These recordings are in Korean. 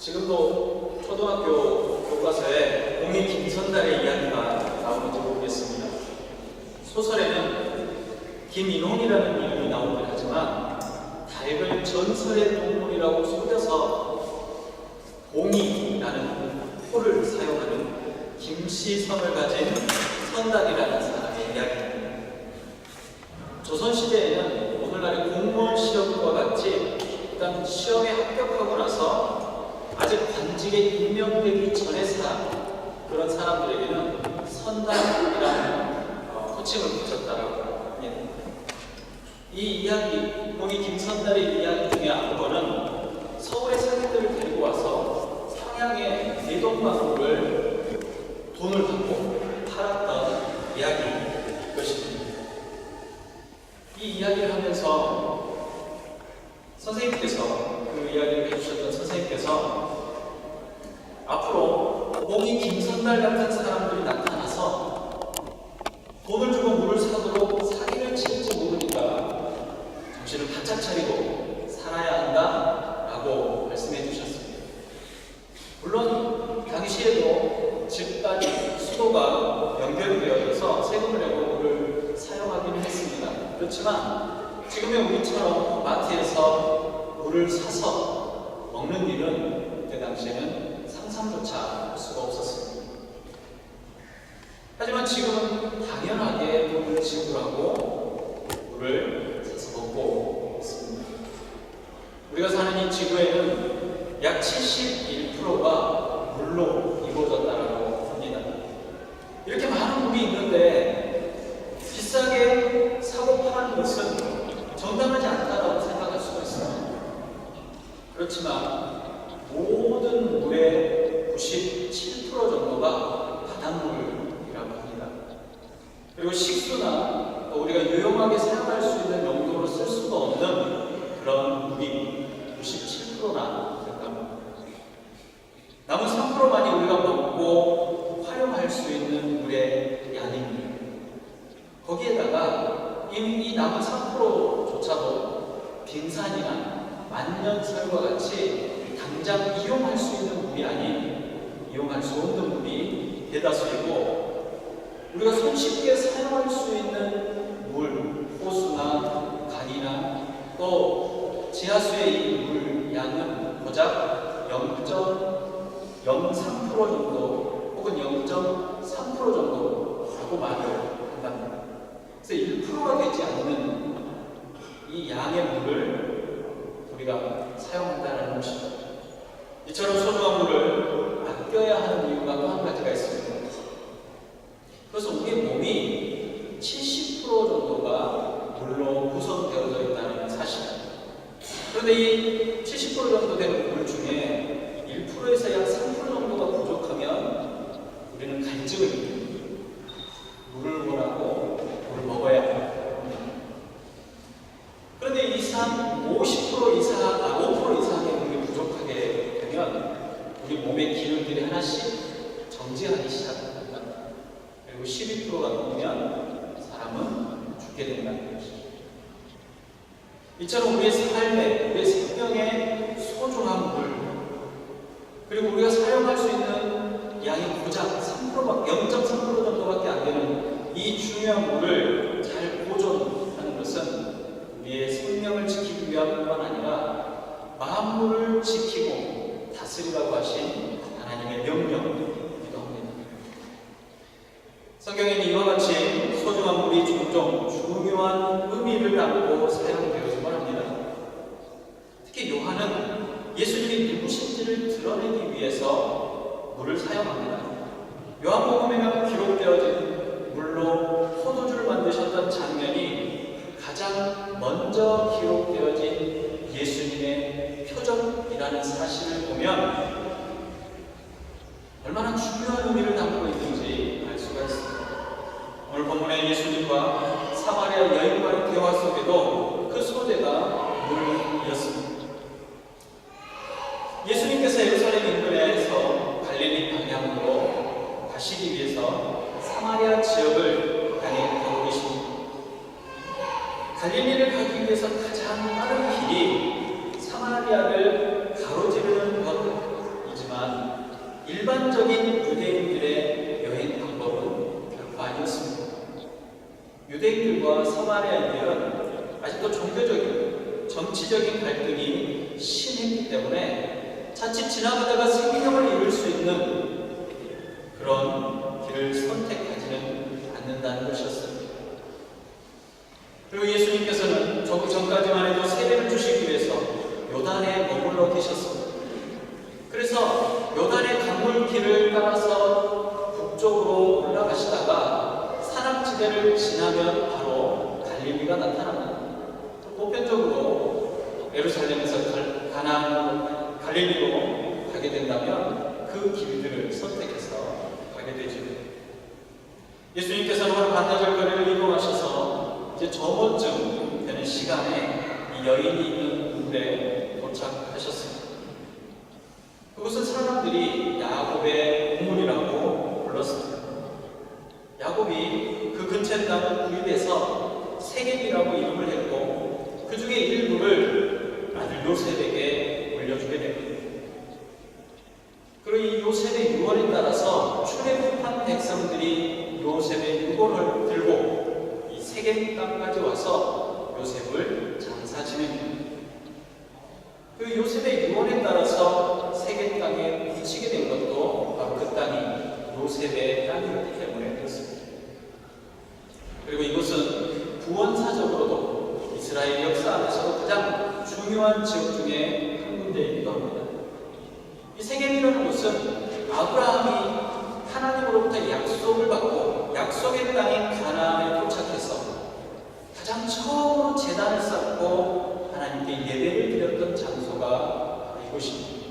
지금도 초등학교 교과서에 공이 김선달의 이야기가 나오는지 모르겠습니다. 소설에는 김인홍이라는 이름이 나오긴 하지만 닭을 전설의 동물이라고 속여서 공이라는 호를 사용하는 김씨성을 가진 선달이라는 사람의 이야기입니다. 조선시대에는 오늘날의 공무원 시험과 같이 일단 시험에 합격하고 나서 아직 관직에 임명되기 전에 산 그런 사람들에게는 선달이라는 호칭을 붙였다라고 합니다. 이 이야기, 공이 김선달의 이야기 중에 한 번은 서울의 사기들을 데리고 와서 상양의 대동방구를 돈을 받고 팔았던 이야기일 것입니다. 이 이야기를 하면서 선생님께서, 그 이야기를 해주셨던 선생님께서 앞으로 공이 김선달 같은 사람들이 나타나서 돈을 주고 물을 사도록 사기를 칠지 모르니까 정신을 바짝 차리고 살아야 한다라고 말씀해 주셨습니다. 물론 당시에도 집까지 수도가 연결이 되어 있어서 세금을 내고 물을 사용하기는 했습니다. 그렇지만 지금의 우리처럼 마트에서 물을 사서 먹는 일은 그때 당시에는 상상조차 할 수가 없었습니다. 하지만 지금은 당연하게 돈을 지불하고 물을 사서 먹고 있습니다. 우리가 사는 이 지구에는 약 71%가 물로 이루어졌다고 합니다. 이렇게 많은 물이 있는데 비싸게 사고 파는 것은 정당하지 않다고 생각할 수가 있습니다. 그렇지만 모든 물의 97% 정도가 바닷물이라고 합니다. 그리고 식수나 또 우리가 유용하게 사용할 수 있는 용도로 쓸 수가 없는 그런 물이 97%나 된답니다. 남은 3%만이 우리가 먹고 활용할 수 있는 물의 양입니다. 거기에다가 이 남은 3%조차도 빙산이나 만년설과 같이 당장 이용할 수 있는 물이 아닌 이용할 수 없는 물이 대다수이고, 우리가 손쉽게 사용할 수 있는 물, 호수나 강이나 또 지하수의 이 물 양은 고작 0.03% 정도 혹은 0.3% 정도라고 말을 한답니다. 그래서 1%가 되지 않는 이 양의 물을 우리가 사용한다는 것입니다. 이처럼 소중한 물을 아껴야 하는 이유가 또 한 가지가 있습니다. 그래서 우리 몸이 70% 정도가 물로 구성되어져 있다는 사실입니다. 그런데 이 70% 정도 되는 물 중에 1%에서 약 3% 정도가 부족하면 우리는 갈증을 느낍니다. 물을 원하고 물을 먹어야 합니다. 그런데 이 50% 이상, 5% 이상의 물이 부족하게 되면 우리 몸의 기능들이 하나씩 정지하기 시작합니다. 그리고 12%가 넘으면 사람은 죽게 된다는 것입니다. 이처럼 우리의 삶에, 우리의 생명에 소중한 물, 그리고 우리가 사용할 수 있는 양이 고작 0.3% 정도밖에 안 되는 이 중요한 물을 잘 보존하는 것은 우리의 생명을 지키기 위함뿐만 아니라 만물을 지키고 다스리라고 하신 하나님의 명령이기도 합니다. 성경에는 이와 같이 소중한 물이 종종 중요한 의미를 담고 사용되어지곤 합니다. 특히 요한은 예수님이 누구신지를 드러내기 위해서 물을 사용합니다. 요한복음에는 기록되어진 물로 포도주를 만드셨던 장면이 가장 먼저 기록되어진 예수님의 표적이라는 사실을 보면 얼마나 중요한 의미를 담고 있는지 알 수가 있습니다. 오늘 본문의 예수님과 사마리아 여인과의 대화 속에도 그 소재가 물이었습니다. 예수님께서 예루살렘 인근에서 갈릴리 방향으로 가시기 위해서 사마리아 지역을 가고 계십니다. 갈릴리를 가기 위해서 가장 빠른 길이 사마리아를 가로지르는 것 정치적인 갈등이 심했기 때문에 자칫 지나가다가 생명을 잃을 수 있는 그런 길을 선택하지는 않는다는 것이었습니다. 그리고 예수님께서는 조금 전까지만 해도 세례를 주시기 위해서 요단에 머물러 계셨습니다. 그래서 요단의 강물길을 따라서 북쪽으로 올라가시다가 산악지대를 지나면 바로 갈릴리가 나타납니다. 보편적으로 예루살렘에서 갈릴리로 가게 된다면 그 길들을 선택해서 가게 되죠. 예수님께서는 오늘 반나절 거리를 이동하셔서 이제 저녁쯤 되는 시간에 이 여인이 있는 곳에 도착하셨습니다. 그것은 사람들이 야곱의 우물이라고 불렀습니다. 야곱이 그 근처에 있는 구유에서 세겜이라고 이름을 했고 그 중에 일부를 아들 요셉에게 물려주게 됩니다. 그리고 이 요셉의 유언에 따라서 출애굽한 백성들이 요셉의 유언을 들고 이 세겜 땅까지 와서 요셉을 장사 지냅니다. 그 요셉의 유언에 따라서 세겜 땅에 묻히게 된 것도 바로 그 땅이 요셉의 땅이었기 때문에 그렇습니다. 그리고 이곳은 구원사적으로도 이스라엘 역사 안에서도 가장 중요한 지역 중에 한 군데이기도 합니다. 이 세겜이라는 곳은 아브라함이 하나님으로부터 약속을 받고 약속의 땅인 가나안에 도착해서 가장 처음으로 제단을 쌓고 하나님께 예배를 드렸던 장소가 이곳입니다.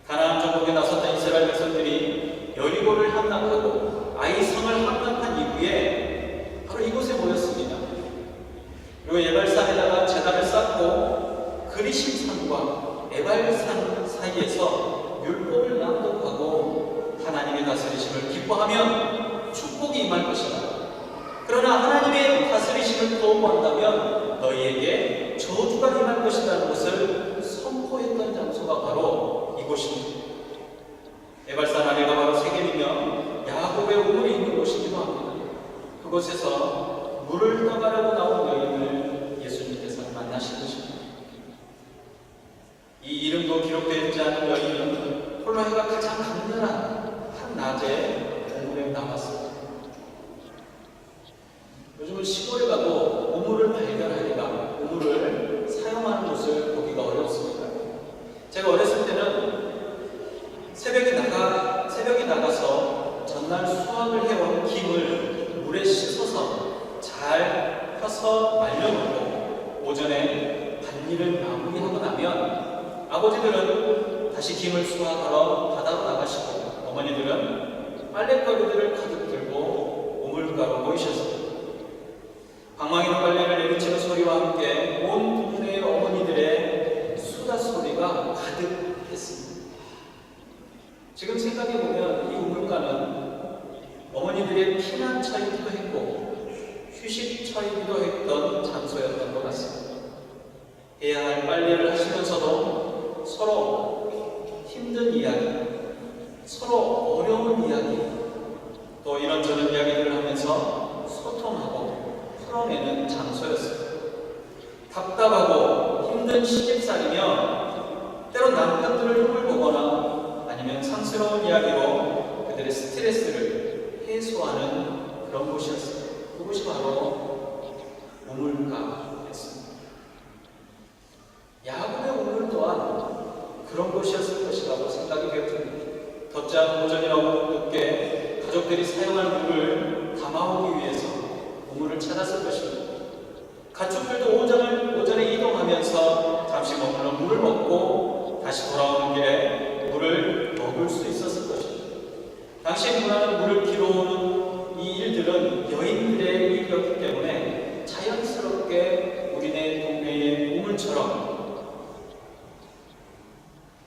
가나안 정복에 나섰던 이스라엘 백성들이 여리고를 함락하고 아이성을 함락한 이후에 바로 이곳에 모였습니다. 그리고 에발산에다가 제단을 쌓고 그리심산과 에발산 사이에서 율법을 낭독하고 하나님의 다스리심을 기뻐하면 축복이 임할 것이다. 그러나 하나님의 다스리심을 거부한다면 너희에게 저주가 임할 것이라는 것을 선포했던 장소가 바로 이곳입니다. 에발산 아래가 바로 세겜이며 야곱의 우물이 있는 곳이기도 합니다. 그곳에서 물을 떠가려고 나온 여인을 예수님께서 만나신 것입니다. 이 이름도 기록되어 있지 않은 여인은 홀로 해가 가장 강렬한 한 낮에 우물에 나왔습니다. 요즘은 시골에 가도 우물을 발견하기가 우물을 사용하는 곳을 보기가 어렵습니다. 제가 어렸을 때는 새벽에 나가서 전날 수확을 해온 김을 물에 씻어서 잘 펴서 말려놓고 오전에 밭일을 마무리하고 나면 아버지들은 다시 김을 수확하러 바다로 나가시고 어머니들은 빨랫거리들을 가득 들고 우물가로 모이셨습니다. 방망이로 빨래를 내리치는 소리와 함께 온 동네의 어머니들의 수다 소리가 가득했습니다. 지금 생각해보면 이 우물가는 어머니들의 피난처이기도 했고 휴식처이기도 했던 장소였던 것 같습니다. 해야 할 빨래를 하시면서도 서로 힘든 이야기, 서로 어려운 이야기, 또 이런저런 이야기들을 하면서 소통하고 풀어내는 장소였습니다. 답답하고 힘든 시집살이며 때론 남편들을 흉을보거나 아니면 상스러운 이야기로 그들의 스트레스를 해소하는 그런 곳이었습니다. 그곳이 바로 우물가였습니다. 야곱의 우물 또한 그런 곳이었을 것이라고 생각이 되었습니다. 덥지 않은 오전이라고 늦게 가족들이 사용할 물을 담아오기 위해서 우물을 찾았을 것입니다. 가축들도 오전에 이동하면서 잠시 머물러 물을 먹고 다시 돌아오는 길에 물을 먹을 수 있었을 것입니다. 당시 문화는 물을 길어오는 이 일들은 여인들의 일이었기 때문에 자연스럽게 우리네 동네의 우물처럼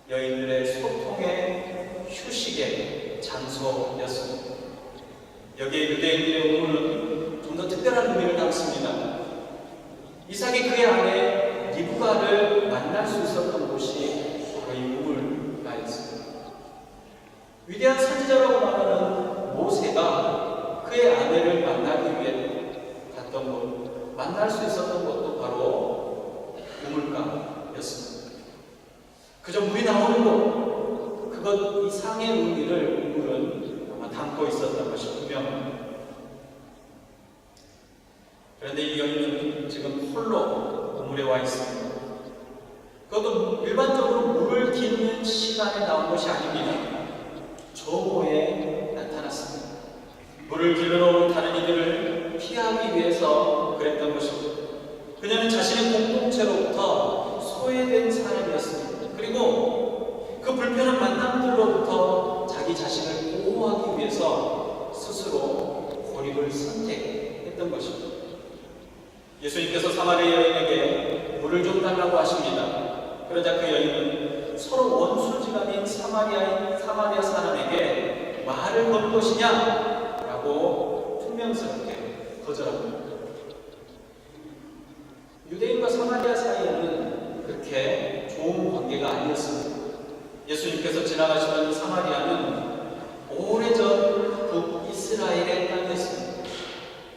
여인들의 소통의 휴식의 장소였습니다. 여기에 유대인들의 우물은 좀 더 특별한 의미를 담습니다. 이삭이 그의 아내 리브가를 만날 수 있었던 곳이 바로 이 우물가였습니다. 위대한 선지자라고 말하는 모세가 그의 아내를 만나기 위해 갔던 곳, 만날 수 있었던 곳도 바로 우물 그저 물이 나오는 것, 그것 이상의 의미를 우물은 아마 담고 있었던 것이 분명합니다. 그런데 이 여인은 지금 홀로 우물에 와 있습니다. 그것도 일반적으로 물을 깃는 시간에 나온 것이 아닙니다. 저호에 나타났습니다. 물을 길러놓은 다른 이들을 피하기 위해서 그랬던 것입니다. 그녀는 자신의 공동체로부터 소외된 사람이었습니다. 그리고 그 불편한 만남들로부터 자기 자신을 보호하기 위해서 스스로 고립을 선택했던 것입니다. 예수님께서 사마리아 여인에게 물을 좀 달라고 하십니다. 그러자 그 여인은 서로 원수지간인 사마리아 사람에게 말을 건 것이냐? 라고 퉁명스럽게 거절합니다. 유대인과 사마리아 사이에는 그렇게 좋은 관계가 아니었습니다. 예수님께서 지나가시던 사마리아는 오래전 북이스라엘의 땅이었습니다.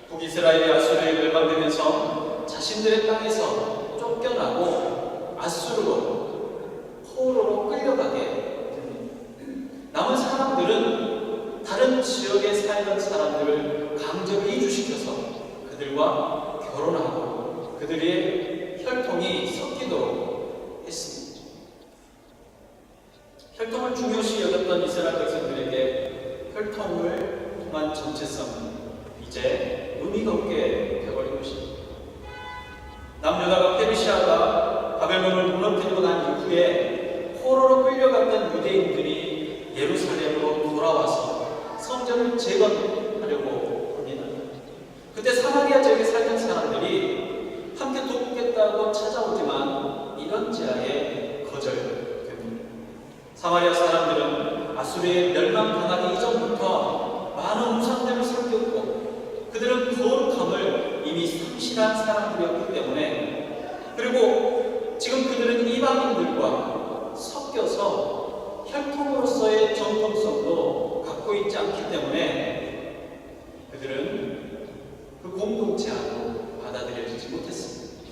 북이스라엘이 아수르에 멸망되면서 자신들의 땅에서 쫓겨나고 아수르로 포로로 끌려가게 됩니다. 남은 사람들은 다른 지역에 살던 사람들을 강제로 이주시켜서 그들과 결혼하고 그들의 혈통이 섞이도록 했습니다. 혈통을 중요시 여겼던 이스라엘 백성들에게 혈통을 통한 정체성은 이제 의미가 없게 되어버린 것입니다. 남유다가 페르시아가 바벨론을 무너뜨리고 난 이후에 포로로 끌려갔던 유대인들이 예루살렘으로 돌아와서 성전을 재건하려고 합니다. 그때 사마리아 지역에 살던 사람들이 함께 돕겠다고 찾아오지만 이런 제안에 거절됩니다. 사마리아 사람들은 아수르에 멸망당하기 이전부터 많은 우상들을 섬겼고 그들은 거룩함을 이미 상실한 사람들이었기 때문에, 그리고 지금 그들은 이방인들과 섞여서 혈통으로서의 정통성도 갖고 있지 않기 때문에 그들은 그 공동체 안으로 받아들여지지 못했습니다.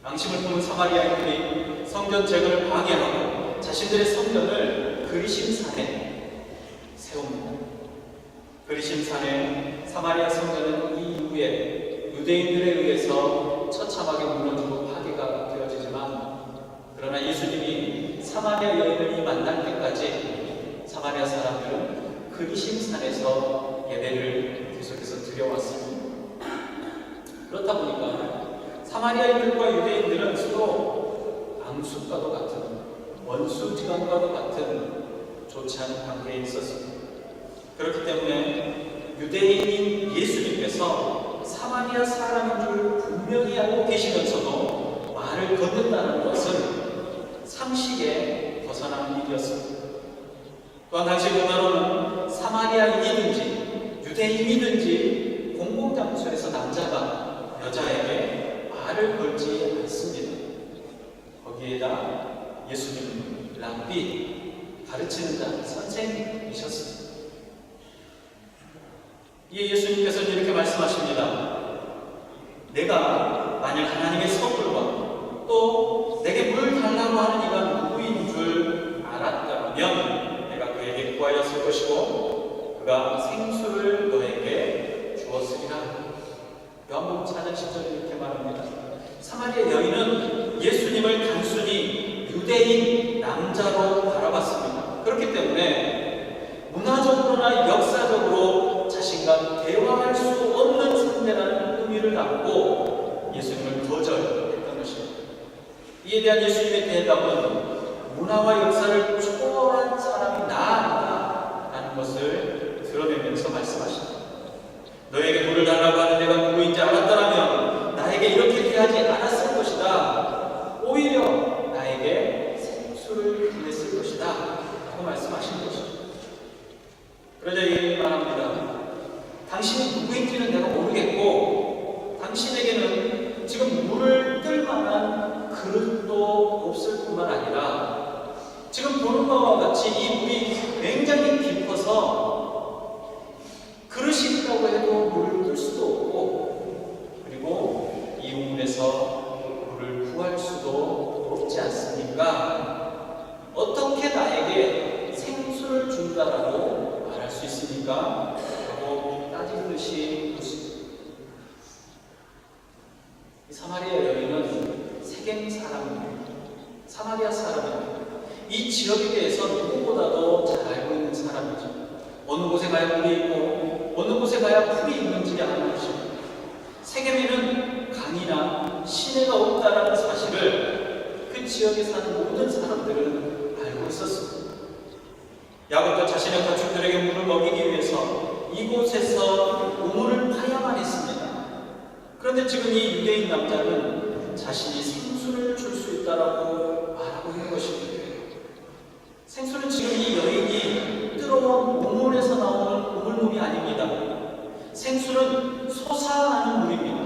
양심을 품은 사마리아인들이 성전 재건을 방해하고 자신들의 성전을 그리심산에 세웁니다. 그리심산의 사마리아 성전은 이 이후에 유대인들에 의해서 처참하게 무너지고 파괴가 되어지지만, 그러나 예수님이 사마리아 여인을 만날 때까지 사마리아 사람들은 그리심산에서 예배를 계속해서 드려왔습니다. 그렇다 보니까 사마리아인들과 유대인들은 서로 앙숙과도 같은, 원수지간과도 같은 좋지 않은 관계에 있었습니다. 그렇기 때문에 유대인인 예수님께서 사마리아 사람인 줄 분명히 알고 계시면서도 말을 건넨다는 것은 상식에 벗어난 일이었습니다. 또한 당시 문화로는 사마리아인이든지 유대인이든지 공공장소에서 남자가 여자에게 말을 걸지 않습니다. 거기에다 예수님은 랍비, 가르치는 자, 선생님이셨습니다. 이에 예수님께서는 이렇게 말씀하십니다. 내가 만약 하나님의 선물과 또 내게 물 달라고 하는 이가 누구인 줄 알았다면 내가 그에게 구하였을 것이고 그가 생수를 너에게 주었으리라. 요한복음 4장 10절에 이렇게 말합니다. 사마리아 여인은 예수님을 단순히 유대인 남자로 바라봤습니다. 그렇기 때문에 문화적으로나 역사적으로 자신과 대화할 수 없는 상대라는 의미를 담고 예수님을 거절했던 것입니다. 이에 대한 예수님의 대답은 문화와 역사를 초월한 사람이 나 아니다라는 것을 드러내면서 말씀하십니다. 너에게 물을 달라고 하는 내가 누구인지 알았더라면 나에게 이렇게 대하지 않았을 것이다. 오히려 나에게 생수를 주냈을 것이다 라고 말씀하신 것입니다. 그러자 이렇게 말합니다. 당신이 누구인지는 내가 모르겠고 당신에게는 지금 물을 뜰 만한 그릇도 없을 뿐만 아니라 지금 보는 바와 같이 이 물이 굉장히 깊어서 그릇이 있다고 해도 물을 뜰 수도 없고, 그리고 이 우물에서 물을 구할 수도 없지 않습니까? 이 지역에 대해서 누구보다도 잘 알고 있는 사람이죠. 어느 곳에 가야 물이 있고 어느 곳에 가야 풀이 있는지 아는 것입니다. 세겜에는 강이나 시내가 없다는 사실을 그 지역에 사는 모든 사람들은 알고 있었습니다. 야곱도 자신의 가축들에게 물을 먹이기 위해서 이곳에서 우물을 파야만 했습니다. 그런데 지금 이 유대인 남자는 자신이 생수를 줄 수 있다라고 말하고 있는 것입니다. 생수는 지금 이 여인이 뚫어온 우물에서 나오는 우물물이 아닙니다. 생수는 솟아나는 물입니다.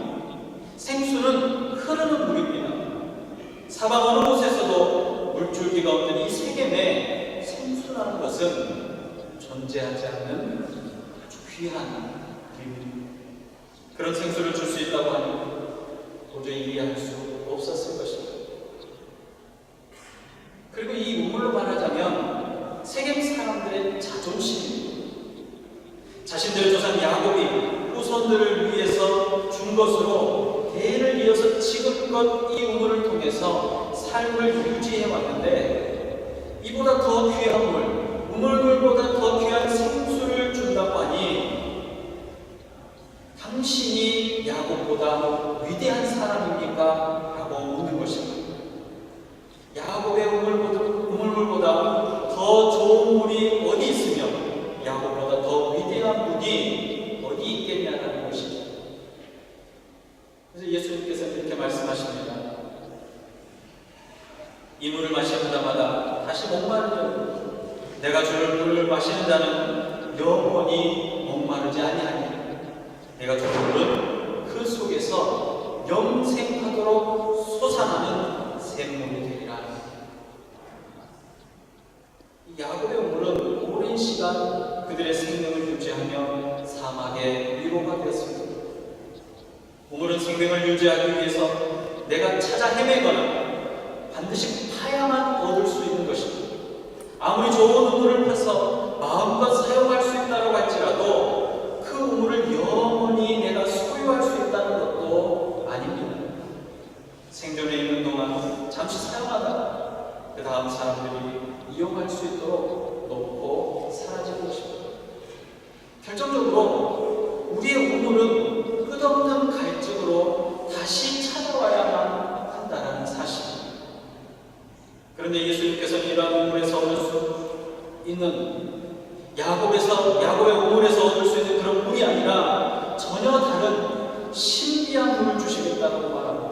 생수는 흐르는 물입니다. 사방 어느 곳에서도 물줄기가 없는 이 세겜에 생수라는 것은 존재하지 않는 아주 귀한 물입니다. 그런 생수를 줄 수 있다고 하니 도저히 이해할 수 없었을 것입니다. 그리고 이 우물로 말하자면 세겜 사람들의 자존심입니다. 자신들의 조상 야곱이 후손들을 위해서 준 것으로 대를 이어서 지금껏 이 우물을 통해서 삶을 유지해 왔는데 이보다 더 귀한 물, 우물물보다 더 귀한 생수를 준다고 하니 당신이 야곱보다 위대한 사람입니까? 라고 묻는 것입니다. 야곱의 우물물보다 더 좋은 물이 어디 있으며 야곱보다 더 위대한 분이 어디 있겠냐는 것이죠. 그래서 예수님께서 이렇게 말씀하십니다. 이 물을 마시는 자마다 다시 목마르려 내가 주는 물을 마시는 자는 영원히 목마르지 아니하니 내가 주는 물은 그 속에서 영생하도록 솟아나는 샘물이 되리라. 야곱의 우물은 오랜 시간 그들의 생명을 유지하며 사막의 위로가 되었습니다. 우물은 생명을 유지하기 위해서 내가 찾아 헤매거나 반드시 파야만 얻을 수 있는 것입니다. 아무리 좋은 우물을 파서 마음껏 사용할 수 있다고 할지라도 그 우물을 영원히 내가 소유할 수 있다는 것도 아닙니다. 생존에 있는 동안 잠시 사용하다가 그 다음 사람들이 이용할 수 있도록 놓고 사라지는 것입니다. 결정적으로 우리의 우물은 끝없는 갈증으로 다시 찾아와야만 한다는 사실입니다. 그런데 예수님께서는 이러한 우물에서 얻을 수 있는 야곱의 우물에서 얻을 수 있는 그런 물이 아니라 전혀 다른 신비한 물을 주시겠다고 말합니다.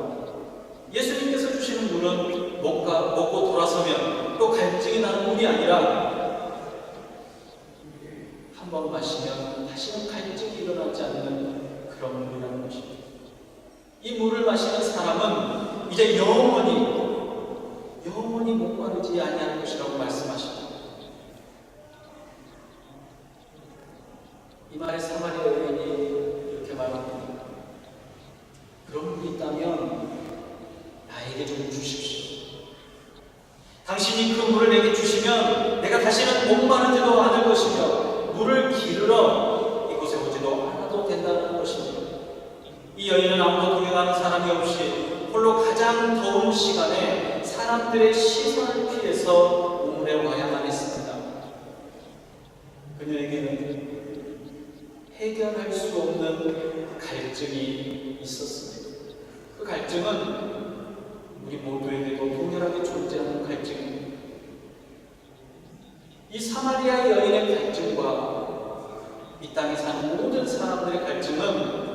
예수님께서 주시는 물은 먹고 돌아서면 또 갈증이 나는 물이 아니라 한 번 마시면 다시는 갈증이 일어나지 않는 그런 물이라는 것입니다. 이 물을 마시는 사람은 이제 영원히 목마르지 아니하는 것이라고 말씀하십니다. 이 말에 사마리아 여인이 이렇게 말합니다. 그런 물이 있다면 나에게 좀 주십시오. 당신이 그 물을 내게 주시면 내가 다시는 목마르지도 않을 것이며 물을 기르러 이곳에 오지도 않아도 된다는 것입니다. 이 여인은 아무도 동행하는 사람이 없이 홀로 가장 더운 시간에 사람들의 시선을 피해서 우물에 와야만 했습니다. 그녀에게는 해결할 수 없는 갈증이 있었습니다. 그 갈증은 우리 모두에게도 동일하게 존재하는 갈증입니다. 이 사마리아 여인의 갈증과 이 땅에 사는 모든 사람들의 갈증은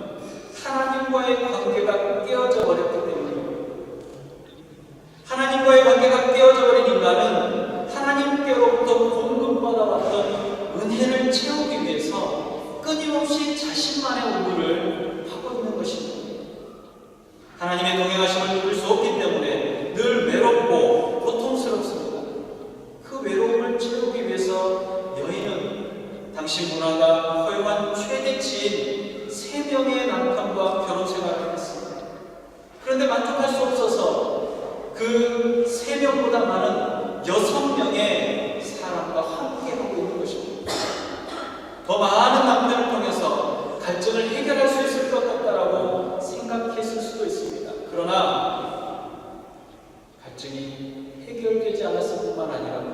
하나님과의 관계가 깨어져 버렸기 때문입니다. 하나님과의 관계가 깨어져 버린 인간은 하나님께로부터 공급받아왔던 은혜를 채우기 위해서 끊임없이 자신만의 우물을 파고 있는 것입니다. 하나님의 동행하심을 누릴 수 없기 때문에 늘 외롭고 고통스럽습니다. 그 외로움을 채우기 위해서 여인은 당시 문화가 허용한 최대치인 3명의 남편과 결혼 생활을 했습니다. 그런데 만족할 수 없어서 그 3명보다 많은 6명의 사람과 함께 하고 있는 것입니다. 더 많은 남편을 통해서 갈증을 해결할 수 있을 것 같다라고 생각했을 수도 있습니다. 그러나 갈증이 해결되지 않았을 뿐만 아니라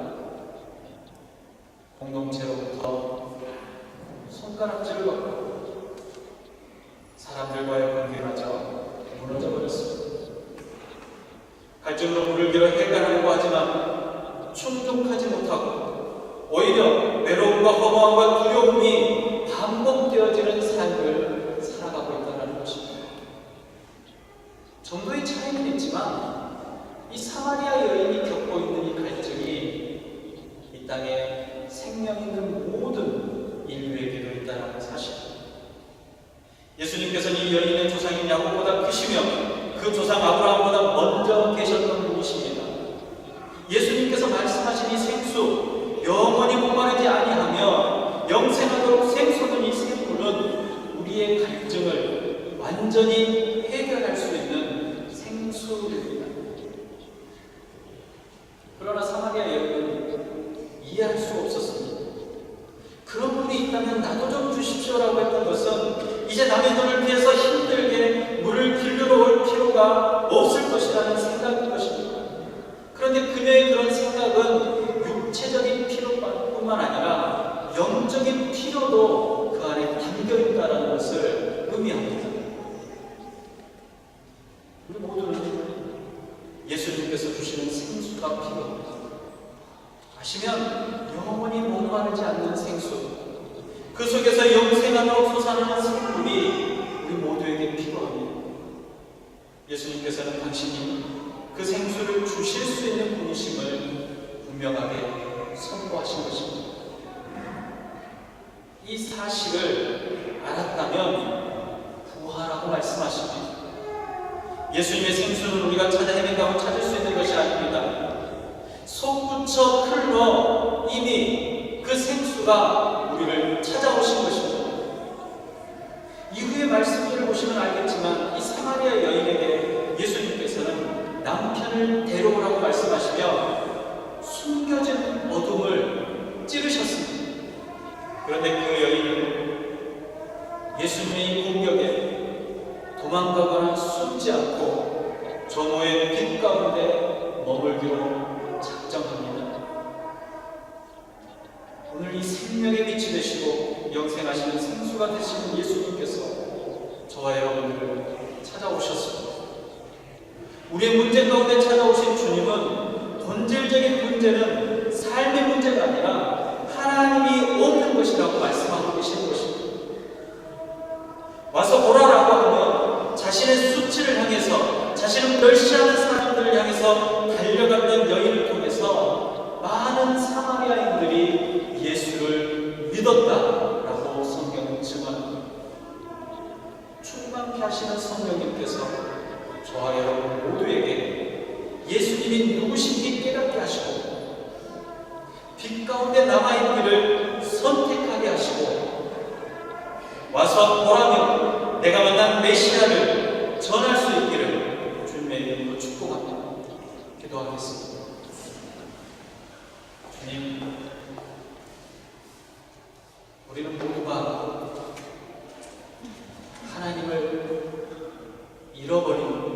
회복하지 못하고 오히려 외로움과 허무함과 두려움이 반복되어지는 삶을 살아가고 있다는 것입니다. 정도의 차이는 있지만 이 사마리아 여인이 겪고 있는 이 갈증이 이 땅에 생명 있는 모든 인류에게도 있다는 사실입니다. 예수님께서는 이 여인의 조상인 야곱보다 크시며 그 조상 아브라함보다 먼저 계셨던 분이십니다. 예수님께서 말씀하신 이 생수, 영원히 목마르지 아니하며 영생하도록 생수는 이 생수는 우리의 갈증을 완전히 해결할 수 있는 생수입니다. 그러나 사마리아 여인은 이해할 수 없었습니다. 그런 분이 있다면 나도 좀 주십시오라고 했던 것은 이제 남의 돈을 피해서 힘들게 물을 길르러 올 필요가 없을 것이라는 생각인 것입니다. 그런데 그녀의 그런 생각은 육체적인 필요뿐만 아니라 영적인 필요도 그 안에 담겨 있다는 것을 의미합니다. 우리 모두는 예수님께서 주시는 생수가 필요합니다. 마시면 영원히 목마르지 않는 생수, 그 속에서 영생하도록 솟아나는 생물이 우리 모두에게 필요합니다. 예수님께서는 당신이 그 생수를 주실 수 있는 분이심을 분명하게 선포하신 것입니다. 이 사실을 알았다면 부활하고 말씀하십니다. 예수님의 생수는 우리가 찾아 헤맨다고 찾을 수 있는 것이 아닙니다. 솟구쳐 흘러 이미 그 생수가 우리를 찾아오신 것입니다. 이후의 말씀들을 보시면 알겠지만 이 사마리아 여인에게 예수님께서는 남편을 데려오라고 말씀하시며 숨겨진 어둠을 찌르셨습니다. 그런데 그 여인은 예수님의 공격에 도망가거나 숨지 않고 정오의 빛 가운데 머물기로 작정합니다. 오늘 이 생명의 빛이 되시고 영생하시는 생수가 되시는 예수님께서 저와 여러분들을 찾아오셨습니다. 우리의 문제 가운데 찾아오신 주님은 본질적인 문제는 삶의 문제가 아니라 하나님이 없는 것이라고 말씀하고 계시는 것입니다. 와서 보라라고 하면 자신의 수치를 향해서, 자신을 멸시하는 사람들을 향해서 달려갔던 여인을 통해서 많은 사마리아인들이 예수를 믿었다라고 성경은 증언합니다. 충만케 하시는 성령님께서 저와 여러분 모두에게 예수님이 누구신지 깨닫게 하시고 빛 가운데 남아있기를 선택하게 하시고 와서 보라며 내가 만난 메시아를 전할 수 있기를 주님의 이름으로 축복합니다. 기도하겠습니다. 주님, 우리는 모두가 하나님을 잃어버린,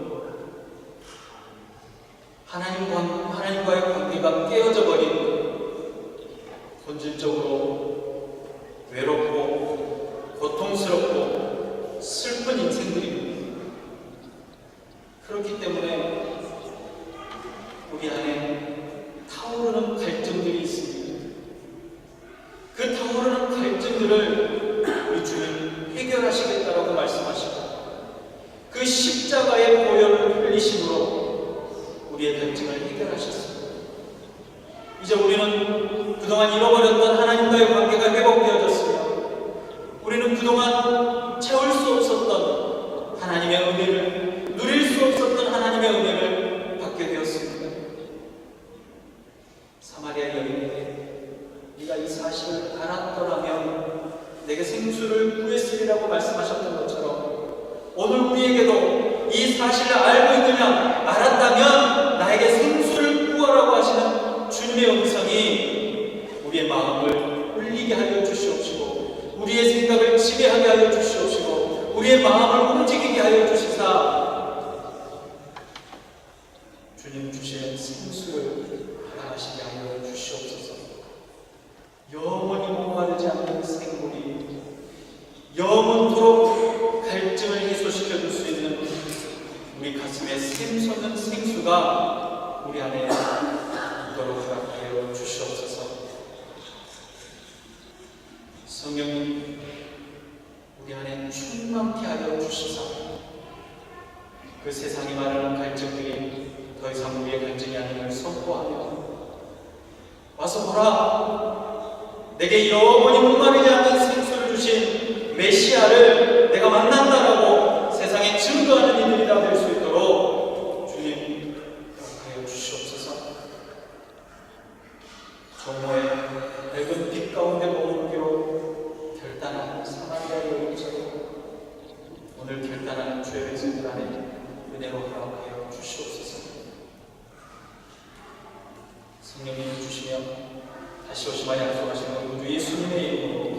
하나님과의 관계가 깨어져 버린, 본질적으로 외롭고 고통스럽고 슬픈 인생들입니다. 그렇기 때문에 우리 안에 타오르는 갈증들이 있습니다. 그 타오르는 갈증들을 우리 주님 해결하시겠다라고 말씀하시고 그 십자가의 보혈을 흘리심으로 우리의 갈증을 해결하셨습니다. 이제 우리는 그동안 잃어버렸던 하나님과의 관계가 회복되어졌으며 우리는 그동안 채울 수 없었던 하나님의 은혜를, 누릴 수 없었던 하나님의 은혜를 받게 되었습니다. 사마리아 여인에게 네가 이 사실을 알았더라면 내게 생수를 구했으리라고 말씀하셨던 것처럼 오늘 우리에게도 이 사실을 알고 있느냐, 알았다면 나에게 생수를 구하라고 하시는 주님의 음성이 우리의 마음을 울리게 하여 주시옵시고 우리의 생각을 지배하게 하여 주시옵시고 우리의 마음을 움직이게 하여 주시사 주님 주시는 생수를 알아가시게 하여 주시옵소서. 영원히 목마르지 않는 생물이 영원토록 갈증을 해소시켜 줄 수 있는 우리 가슴에 샘솟는 생수가 우리 안에 있도록 하여 주시옵소서. 성령님, 우리 안에 충만케 하여 주시사 그 세상이 말하는 갈증들이 더 이상 우리의 갈증이 아님을 선포하며 와서 보라, 내게 영원히 목마르지 않는 생수를 주신 메시아를 내가 만난다라고 세상에 증거하는 이들이 다 될 수 있도록 주님 허락하여 주시옵소서. 정오의 밝은 빛 가운데 머물기로 결단한 사마리아의 여인처럼 오늘 결단하는 주의 백성들 안에 은혜로 허락하여 주시옵소서. 성령님이 주시며 다시 오시마 약속하시는 우리 주 예수님의 이름으로